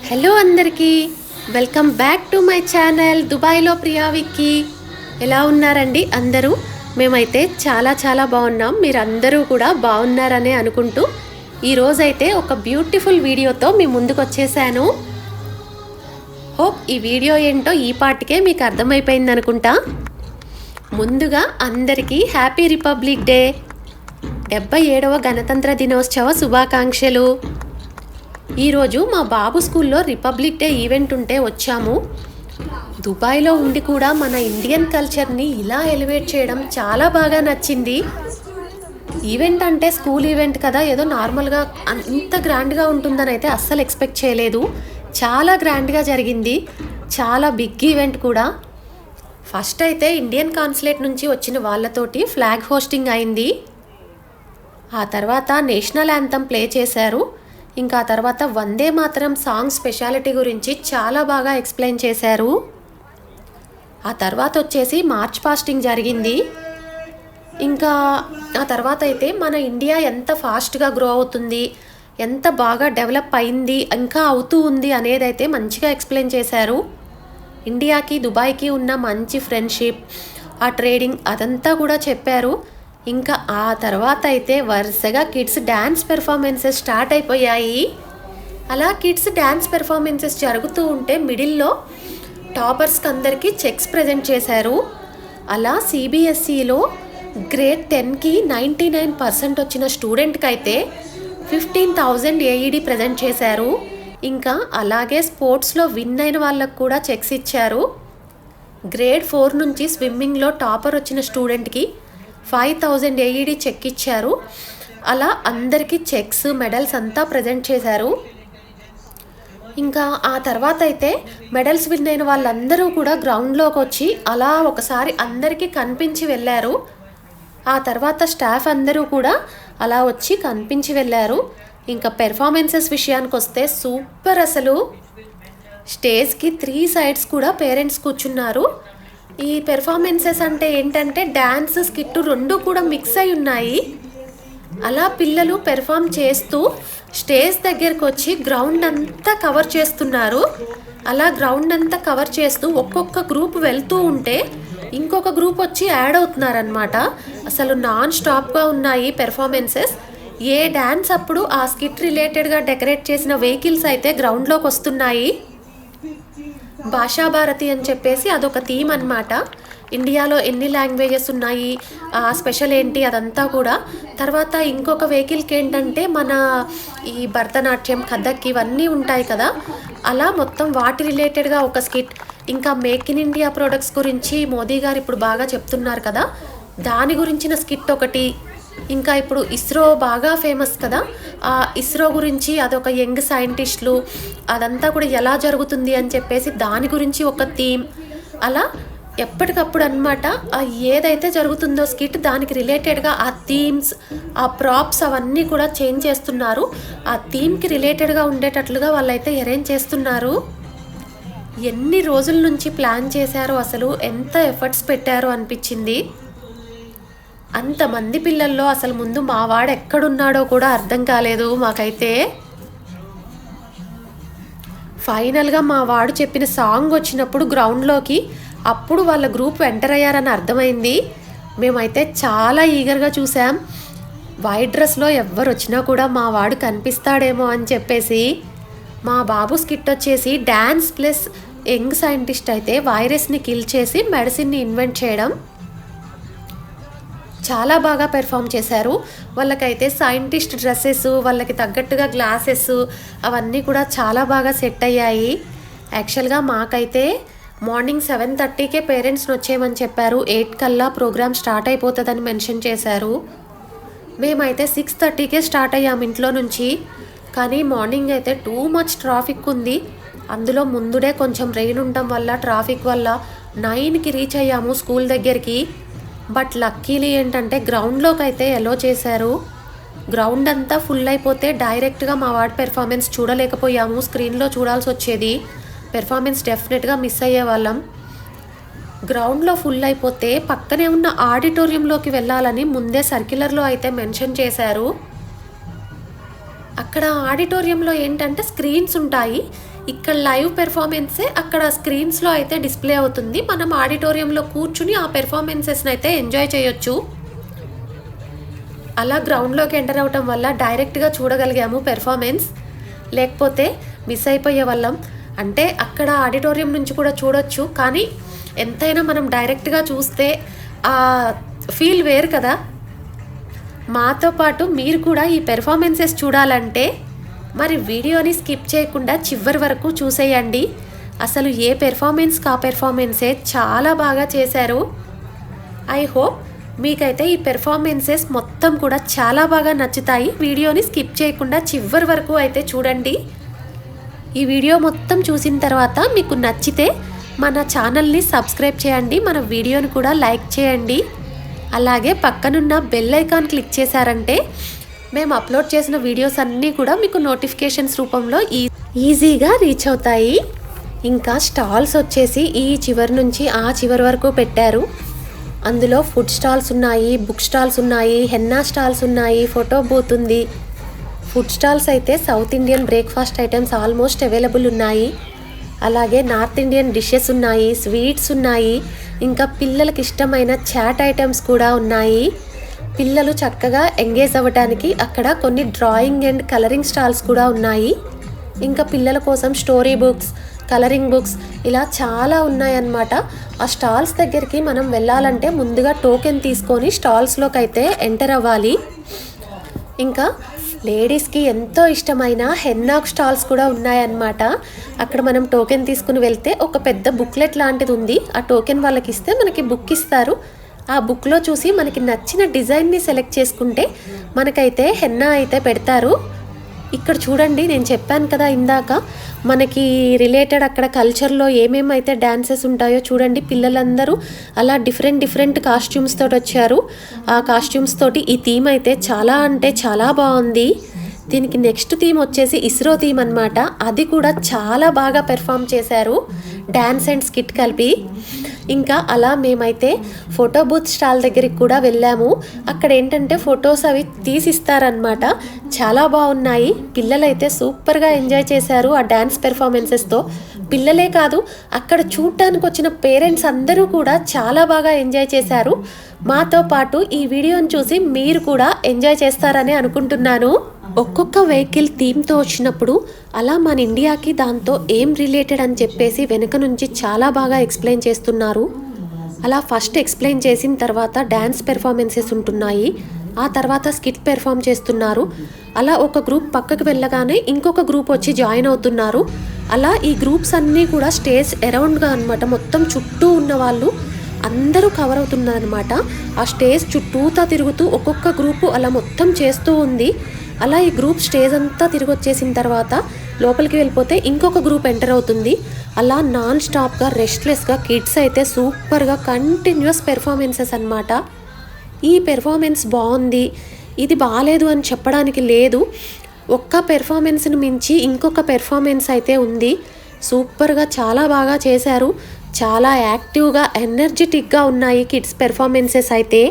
Hello అందరికీ welcome back to my channel దుబాయ్లో ప్రియా విక్కీ. ఎలా ఉన్నారండి అందరూ? మేమైతే చాలా బాగున్నాం. మీరందరూ కూడా బాగున్నారనే అనుకుంటూ ఈరోజైతే ఒక బ్యూటిఫుల్ వీడియోతో మీ ముందుకు వచ్చేసాను. హోప్ ఈ వీడియో ఏంటో ఈ పాటికే మీకు అర్థమైపోయింది అనుకుంటా. ముందుగా అందరికీ హ్యాపీ రిపబ్లిక్ డే, 77వ గణతంత్ర దినోత్సవ శుభాకాంక్షలు. ఈరోజు మా బాబు స్కూల్లో రిపబ్లిక్ డే ఈవెంట్ ఉంటే వచ్చాము. దుబాయ్లో ఉండి కూడా మన ఇండియన్ కల్చర్ని ఇలా ఎలివేట్ చేయడం చాలా బాగా నచ్చింది. ఈవెంట్ అంటే స్కూల్ ఈవెంట్ కదా, ఏదో నార్మల్గా ఇంత గ్రాండ్గా ఉంటుందని అయితే అస్సలు ఎక్స్పెక్ట్ చేయలేదు. చాలా గ్రాండ్గా జరిగింది, చాలా బిగ్ ఈవెంట్ కూడా. ఫస్ట్ అయితే ఇండియన్ కాన్సులేట్ నుంచి వచ్చిన వాళ్ళతోటి ఫ్లాగ్ హోస్టింగ్ అయింది. ఆ తర్వాత నేషనల్ యాంథమ్ ప్లే చేశారు. ఇంకా తర్వాత వందే మాతరం సాంగ్ స్పెషాలిటీ గురించి చాలా బాగా ఎక్స్ప్లెయిన్ చేశారు. ఆ తర్వాత వచ్చేసి మార్చ్ పాస్టింగ్ జరిగింది. ఇంకా ఆ తర్వాత అయితే మన ఇండియా ఎంత ఫాస్ట్గా గ్రో అవుతుంది, ఎంత బాగా డెవలప్ అయింది, ఇంకా అవుతూ ఉంది అనేది అయితే మంచిగా ఎక్స్ప్లెయిన్ చేశారు. ఇండియాకి దుబాయ్కి ఉన్న మంచి ఫ్రెండ్షిప్, ఆ ట్రేడింగ్ అదంతా కూడా చెప్పారు. ఇంకా ఆ తర్వాత అయితే వరుసగా కిడ్స్ డ్యాన్స్ పెర్ఫార్మెన్సెస్ స్టార్ట్ అయిపోయాయి. అలా కిడ్స్ డ్యాన్స్ పెర్ఫార్మెన్సెస్ జరుగుతూ ఉంటే మిడిల్లో టాపర్స్కి అందరికీ చెక్స్ ప్రజెంట్ చేశారు. అలా సిబిఎస్ఈలో గ్రేడ్ 10కి 99% వచ్చిన స్టూడెంట్కి అయితే 15,000 ఏఈడి ప్రజెంట్ చేశారు. ఇంకా అలాగే స్పోర్ట్స్లో విన్ అయిన వాళ్ళకు కూడా చెక్స్ ఇచ్చారు. గ్రేడ్ 4 నుంచి స్విమ్మింగ్లో టాపర్ వచ్చిన స్టూడెంట్కి 5,000 ఏఈడి చెక్ ఇచ్చారు. అలా అందరికీ చెక్స్, మెడల్స్ అంతా ప్రజెంట్ చేశారు. ఇంకా ఆ తర్వాత అయితే మెడల్స్ విన్ అయిన వాళ్ళందరూ కూడా గ్రౌండ్లోకి వచ్చి అలా ఒకసారి అందరికీ కనిపించి వెళ్ళారు. ఆ తర్వాత స్టాఫ్ అందరూ కూడా అలా వచ్చి కనిపించి వెళ్ళారు. ఇంకా పెర్ఫార్మెన్సెస్ విషయానికి వస్తే సూపర్. అసలు స్టేజ్కి 3 సైడ్స్ కూడా పేరెంట్స్ కూర్చున్నారు. ఈ పెర్ఫార్మెన్సెస్ అంటే ఏంటంటే డ్యాన్స్, స్కిట్ రెండు కూడా మిక్స్ అయి ఉన్నాయి. అలా పిల్లలు పెర్ఫామ్ చేస్తూ స్టేజ్ దగ్గరకు వచ్చి గ్రౌండ్ అంతా కవర్ చేస్తున్నారు. అలా గ్రౌండ్ అంతా కవర్ చేస్తూ ఒక్కొక్క గ్రూప్ వెళ్తూ ఉంటే ఇంకొక గ్రూప్ వచ్చి యాడ్ అవుతున్నారనమాట. అసలు నాన్ స్టాప్గా ఉన్నాయి పెర్ఫార్మెన్సెస్. ఏ డ్యాన్స్ అప్పుడు ఆ స్కిట్ రిలేటెడ్గా డెకరేట్ చేసిన వెహికల్స్ అయితే గ్రౌండ్లోకి వస్తున్నాయి. భాషా భారతి అని చెప్పేసి అదొక థీమ్ అనమాట. ఇండియాలో ఎన్ని లాంగ్వేజెస్ ఉన్నాయి, స్పెషల్ ఏంటి అదంతా కూడా. తర్వాత ఇంకొక వెహికల్కి ఏంటంటే మన ఈ భరతనాట్యం, కథక్ ఇవన్నీ ఉంటాయి కదా, అలా మొత్తం వాటి రిలేటెడ్గా ఒక స్కిట్. ఇంకా మేక్ ఇన్ ఇండియా ప్రొడక్ట్స్ గురించి మోదీ గారు ఇప్పుడు బాగా చెప్తున్నారు కదా, దాని గురించిన స్కిట్ ఒకటి. ఇంకా ఇప్పుడు ఇస్రో బాగా ఫేమస్ కదా, ఆ ఇస్రో గురించి అదొక యంగ్ సైంటిస్టులు అదంతా కూడా ఎలా జరుగుతుంది అని చెప్పేసి దాని గురించి ఒక థీమ్. అలా ఎప్పటికప్పుడు అనమాట ఏదైతే జరుగుతుందో స్కిట్ దానికి రిలేటెడ్గా ఆ థీమ్స్, ఆ ప్రాప్స్ అవన్నీ కూడా చేంజ్ చేస్తున్నారు. ఆ థీమ్కి రిలేటెడ్గా ఉండేటట్లుగా వాళ్ళైతే అరేంజ్ చేస్తున్నారు. ఎన్ని రోజుల నుంచి ప్లాన్ చేశారో, అసలు ఎంత ఎఫర్ట్స్ పెట్టారో అనిపించింది. అంతమంది పిల్లల్లో అసలు ముందు మా వాడు ఎక్కడున్నాడో కూడా అర్థం కాలేదు మాకైతే. ఫైనల్గా మా వాడు చెప్పిన సాంగ్ వచ్చినప్పుడు గ్రౌండ్లోకి అప్పుడు వాళ్ళ గ్రూప్ ఎంటర్ అయ్యారని అర్థమైంది. మేమైతే చాలా ఈగర్గా చూసాం. వైట్ డ్రెస్లో ఎవ్వరు వచ్చినా కూడా మా వాడు కనిపిస్తాడేమో అని చెప్పేసి. మా బాబు స్కిట్ వచ్చేసి డ్యాన్స్ ప్లస్ యంగ్ సైంటిస్ట్ అయితే వైరస్ని కిల్ చేసి మెడిసిన్ని ఇన్వెంట్ చేయడం. చాలా బాగా పెర్ఫామ్ చేశారు. వాళ్ళకైతే సైంటిస్ట్ డ్రెస్సెస్, వాళ్ళకి తగ్గట్టుగా గ్లాసెస్ అవన్నీ కూడా చాలా బాగా సెట్ అయ్యాయి. యాక్చువల్గా మాకైతే మార్నింగ్ 7:30కే పేరెంట్స్ని వచ్చేయమని చెప్పారు. 8 కల్లా ప్రోగ్రామ్ స్టార్ట్ అయిపోతుందని మెన్షన్ చేశారు. మేమైతే 6:30కే స్టార్ట్ అయ్యాము ఇంట్లో నుంచి. కానీ మార్నింగ్ అయితే టూ మచ్ ట్రాఫిక్ ఉంది. అందులో ముందుడే కొంచెం రెయిన్ ఉండటం వల్ల, ట్రాఫిక్ వల్ల 9కి రీచ్ అయ్యాము స్కూల్ దగ్గరికి. బట్ లక్కీలీ ఏంటంటే గ్రౌండ్లోకి అయితే ఎలో చేశారు. గ్రౌండ్ అంతా ఫుల్ అయిపోతే డైరెక్ట్గా మా వాడి పెర్ఫార్మెన్స్ చూడలేకపోయాము, స్క్రీన్లో చూడాల్సి వచ్చేది. పెర్ఫార్మెన్స్ డెఫినెట్గా మిస్ అయ్యే వాళ్ళం. గ్రౌండ్లో ఫుల్ అయిపోతే పక్కనే ఉన్న ఆడిటోరియంలోకి వెళ్ళాలని ముందే సర్క్యులర్లో అయితే మెన్షన్ చేశారు. అక్కడ ఆడిటోరియంలో ఏంటంటే స్క్రీన్స్ ఉంటాయి. ఇక్కడ లైవ్ పెర్ఫార్మెన్సే అక్కడ స్క్రీన్స్లో అయితే డిస్ప్లే అవుతుంది. మనం ఆడిటోరియంలో కూర్చుని ఆ పెర్ఫార్మెన్సెస్ని అయితే ఎంజాయ్ చేయొచ్చు. అలా గ్రౌండ్లోకి ఎంటర్ అవ్వటం వల్ల డైరెక్ట్గా చూడగలిగాము పెర్ఫార్మెన్స్, లేకపోతే మిస్ అయిపోయే వాళ్ళం. అంటే అక్కడ ఆడిటోరియం నుంచి కూడా చూడొచ్చు, కానీ ఎంతైనా మనం డైరెక్ట్గా చూస్తే ఆ ఫీల్ వేరు కదా. మాతో పాటు మీరు కూడా ఈ పెర్ఫార్మెన్సెస్ చూడాలంటే మరి వీడియోని స్కిప్ చేయకుండా చివరి వరకు చూసేయండి. అసలు ఏ పెర్ఫార్మెన్స్కి ఆ పెర్ఫార్మెన్సే చాలా బాగా చేశారు. ఐ హోప్ మీకైతే ఈ పెర్ఫార్మెన్సెస్ మొత్తం కూడా చాలా బాగా నచ్చుతాయి. వీడియోని స్కిప్ చేయకుండా చివరి వరకు అయితే చూడండి. ఈ వీడియో మొత్తం చూసిన తర్వాత మీకు నచ్చితే మన ఛానల్ని సబ్స్క్రైబ్ చేయండి, మన వీడియోని కూడా లైక్ చేయండి. అలాగే పక్కనున్న బెల్ ఐకాన్ క్లిక్ చేశారంటే మేము అప్లోడ్ చేసిన వీడియోస్ అన్నీ కూడా మీకు నోటిఫికేషన్స్ రూపంలో ఈజీగా రీచ్ అవుతాయి. ఇంకా స్టాల్స్ వచ్చేసి ఈ చివరి నుంచి ఆ చివరి వరకు పెట్టారు. అందులో ఫుడ్ స్టాల్స్ ఉన్నాయి, బుక్ స్టాల్స్ ఉన్నాయి, హెన్నా స్టాల్స్ ఉన్నాయి, ఫోటో బూత్ ఉంది. ఫుడ్ స్టాల్స్ అయితే south Indian breakfast items almost available ఉన్నాయి. అలాగే నార్త్ ఇండియన్ డిషెస్ ఉన్నాయి, స్వీట్స్ ఉన్నాయి, ఇంకా పిల్లలకి ఇష్టమైన చాట్ ఐటమ్స్ కూడా ఉన్నాయి. పిల్లలు చక్కగా ఎంగేజ్ అవ్వడానికి అక్కడ కొన్ని డ్రాయింగ్ అండ్ కలరింగ్ స్టాల్స్ కూడా ఉన్నాయి. ఇంకా పిల్లల కోసం స్టోరీ బుక్స్, కలరింగ్ బుక్స్ ఇలా చాలా ఉన్నాయన్నమాట. ఆ స్టాల్స్ దగ్గరికి మనం వెళ్ళాలంటే ముందుగా టోకెన్ తీసుకొని స్టాల్స్లోకి అయితే ఎంటర్ అవ్వాలి. ఇంకా లేడీస్కి ఎంతో ఇష్టమైన హెన్నాక్ స్టాల్స్ కూడా ఉన్నాయన్నమాట. అక్కడ మనం టోకెన్ తీసుకుని వెళ్తే ఒక పెద్ద బుక్లెట్ లాంటిది ఉంది. ఆ టోకెన్ వాళ్ళకి ఇస్తే మనకి బుక్ ఇస్తారు. ఆ బుక్లో చూసి మనకి నచ్చిన డిజైన్ని సెలెక్ట్ చేసుకుంటే మనకైతే హెన్నా అయితే పెడతారు. ఇక్కడ చూడండి, నేను చెప్పాను కదా ఇందాక మనకి రిలేటెడ్ అక్కడ కల్చర్లో ఏమేమైతే డ్యాన్సెస్ ఉంటాయో చూడండి. పిల్లలందరూ అలా డిఫరెంట్ కాస్ట్యూమ్స్ తోటి వచ్చారు. ఆ కాస్ట్యూమ్స్ తోటి ఈ థీమ్ అయితే చాలా అంటే చాలా బాగుంది. దీనికి నెక్స్ట్ థీమ్ వచ్చేసి ఇస్రో థీమ్ అనమాట. అది కూడా చాలా బాగా పెర్ఫామ్ చేశారు, డ్యాన్స్ అండ్ స్కిట్ కలిపి. ఇంకా అలా మేమైతే ఫోటో బూత్ స్టాల్ దగ్గరికి కూడా వెళ్ళాము. అక్కడ ఏంటంటే ఫొటోస్ అవి తీసిస్తారనమాట. చాలా బాగున్నాయి. పిల్లలైతే సూపర్గా ఎంజాయ్ చేశారు ఆ డ్యాన్స్ పెర్ఫార్మెన్సెస్తో. పిల్లలే కాదు, అక్కడ చూడటానికి వచ్చిన పేరెంట్స్ అందరూ కూడా చాలా బాగా ఎంజాయ్ చేశారు. మాతో పాటు ఈ వీడియోని చూసి మీరు కూడా ఎంజాయ్ చేస్తారని అనుకుంటున్నాను. ఒక్కొక్క వెహికల్ థీమ్తో వచ్చినప్పుడు అలా మన ఇండియాకి దాంతో ఏం రిలేటెడ్ అని చెప్పేసి వెనుక నుంచి చాలా బాగా ఎక్స్ప్లెయిన్ చేస్తున్నారు. అలా ఫస్ట్ ఎక్స్ప్లెయిన్ చేసిన తర్వాత డ్యాన్స్ పెర్ఫార్మెన్సెస్ ఉంటున్నాయి, ఆ తర్వాత స్కిట్ పెర్ఫామ్ చేస్తున్నారు. అలా ఒక గ్రూప్ పక్కకు వెళ్ళగానే ఇంకొక గ్రూప్ వచ్చి జాయిన్ అవుతున్నారు. అలా ఈ గ్రూప్స్ అన్నీ కూడా స్టేజ్ అరౌండ్గా అనమాట, మొత్తం చుట్టూ ఉన్న వాళ్ళు అందరూ కవర్ అవుతున్నారనమాట. ఆ స్టేజ్ చుట్టూతా తిరుగుతూ ఒక్కొక్క గ్రూపు అలా మొత్తం చేస్తూ ఉంది. అలా ఈ గ్రూప్ స్టేజ్ అంతా తిరిగి వచ్చేసిన తర్వాత లోపలికి వెళ్ళిపోతే ఇంకొక గ్రూప్ ఎంటర్ అవుతుంది. అలా నాన్ స్టాప్గా రెస్ట్లెస్గా కిడ్స్ అయితే సూపర్గా కంటిన్యూస్ పెర్ఫార్మెన్సెస్ అనమాట. ఈ పెర్ఫార్మెన్స్ బాగుంది, ఇది బాగాలేదు అని చెప్పడానికి లేదు. ఒక్క పెర్ఫార్మెన్స్ని మించి ఇంకొక పెర్ఫార్మెన్స్ అయితే ఉంది. సూపర్గా చాలా బాగా చేశారు. చాలా యాక్టివ్గా ఎనర్జెటిక్గా ఉన్నాయి కిడ్స్ పెర్ఫార్మెన్సెస్ అయితే.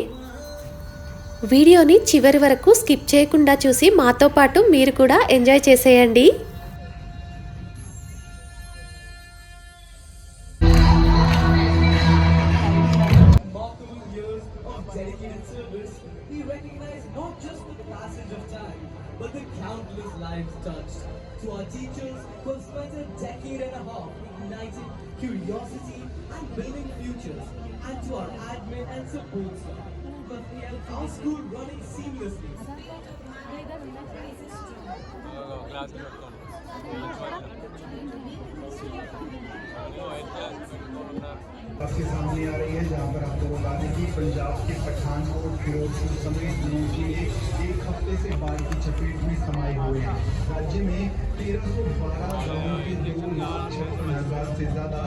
వీడియోని చివరి వరకు స్కిప్ చేయకుండా చూసి మాతో పాటు మీరు కూడా ఎంజాయ్ చేసేయండి. Curiosity and building futures, and to our admin and support staff who have kept our school running seamlessly. आपके सामने आ रही है, जहां पर आपको बता दें कि पंजाब के पठानकोट, फिरोजपुर समेत जिले एक हफ्ते से बाढ़ की चपेट में समाये हुए हैं। राज्य में 1312 गांवों के 2,56,000 से ज्यादा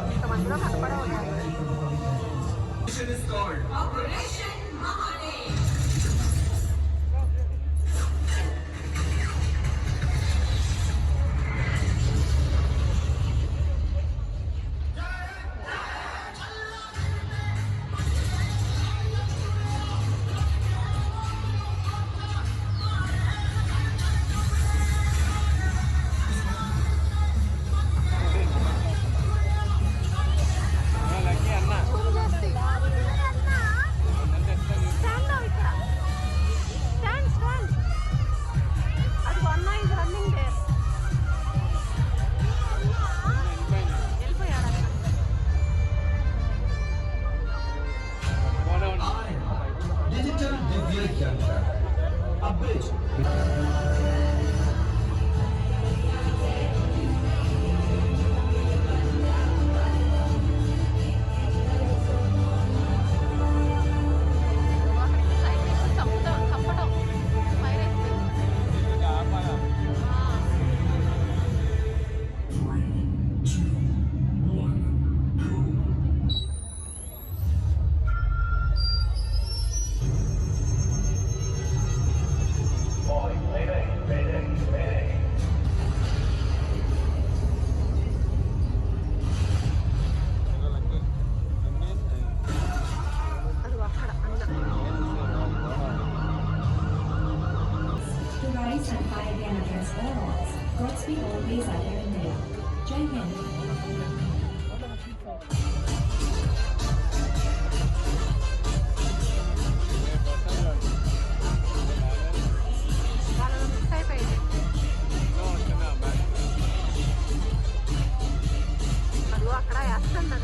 అదిగో అక్కడ వేస్తుంది,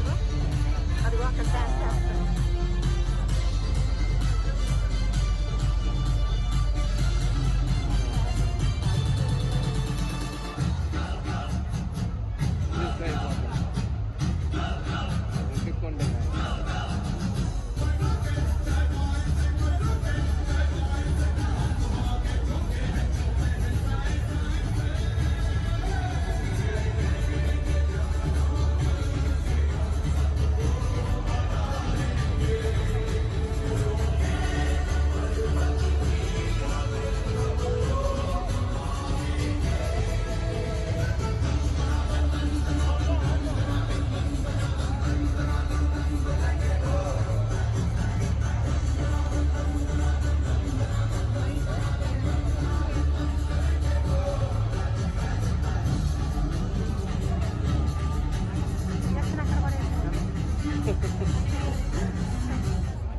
అదిగో అక్కడ డాన్స్ చేస్తుంది.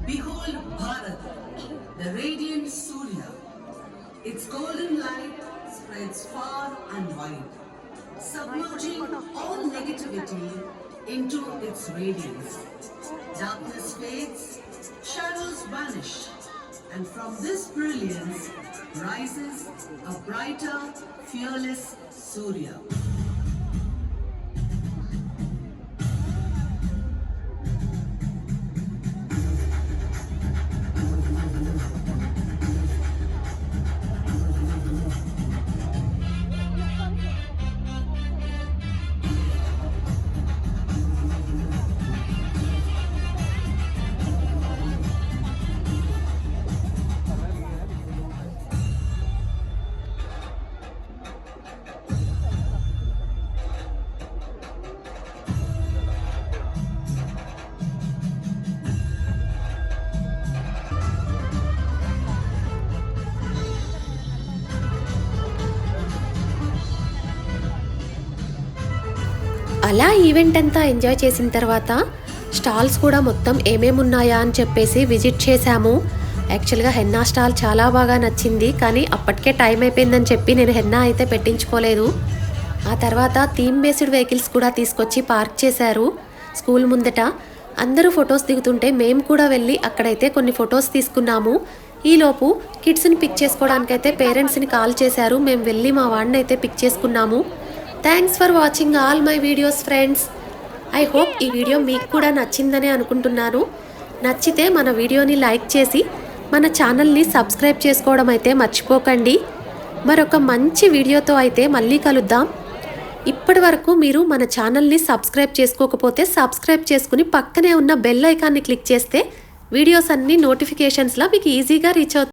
Behold Bharat, the radiant Surya. Its golden light spreads far and wide, submerging all negativity into its radiance. Darkness fades, shadows vanish, and from this brilliance rises a brighter, fearless Surya. అలా event అంతా enjoy చేసిన తర్వాత stalls కూడా మొత్తం ఏమేమి ఉన్నాయా అని చెప్పేసి విజిట్ చేశాము. యాక్చువల్గా హెన్నా స్టాల్ చాలా బాగా నచ్చింది, కానీ అప్పటికే టైం అయిపోయిందని చెప్పి నేను హెన్నా అయితే పెట్టించుకోలేదు. ఆ తర్వాత థీమ్ బేస్డ్ వెహికల్స్ కూడా తీసుకొచ్చి పార్క్ చేశారు స్కూల్ ముందట. అందరూ ఫొటోస్ దిగుతుంటే మేము కూడా వెళ్ళి అక్కడైతే కొన్ని ఫొటోస్ తీసుకున్నాము. ఈలోపు కిడ్స్ని పిక్ చేసుకోవడానికైతే పేరెంట్స్ని కాల్ చేశారు. మేము వెళ్ళి మా వాడిని అయితే పిక్ చేసుకున్నాము. Thanks for watching all my videos friends. I hope ఈ వీడియో మీకు కూడా నచ్చిందనే అనుకుంటున్నాను. నచ్చితే మన వీడియోని లైక్ చేసి మన ఛానల్ని సబ్స్క్రైబ్ చేసుకోవడం అయితే మర్చిపోకండి. మరొక మంచి వీడియోతో అయితే మళ్ళీ కలుద్దాం. ఇప్పటి వరకు మీరు మన ఛానల్ని సబ్స్క్రైబ్ చేసుకోకపోతే సబ్స్క్రైబ్ చేసుకుని పక్కనే ఉన్న బెల్ ఐకాన్ని క్లిక్ చేస్తే వీడియోస్ అన్నీ నోటిఫికేషన్స్లో మీకు ఈజీగా రీచ్ అవుతాయి.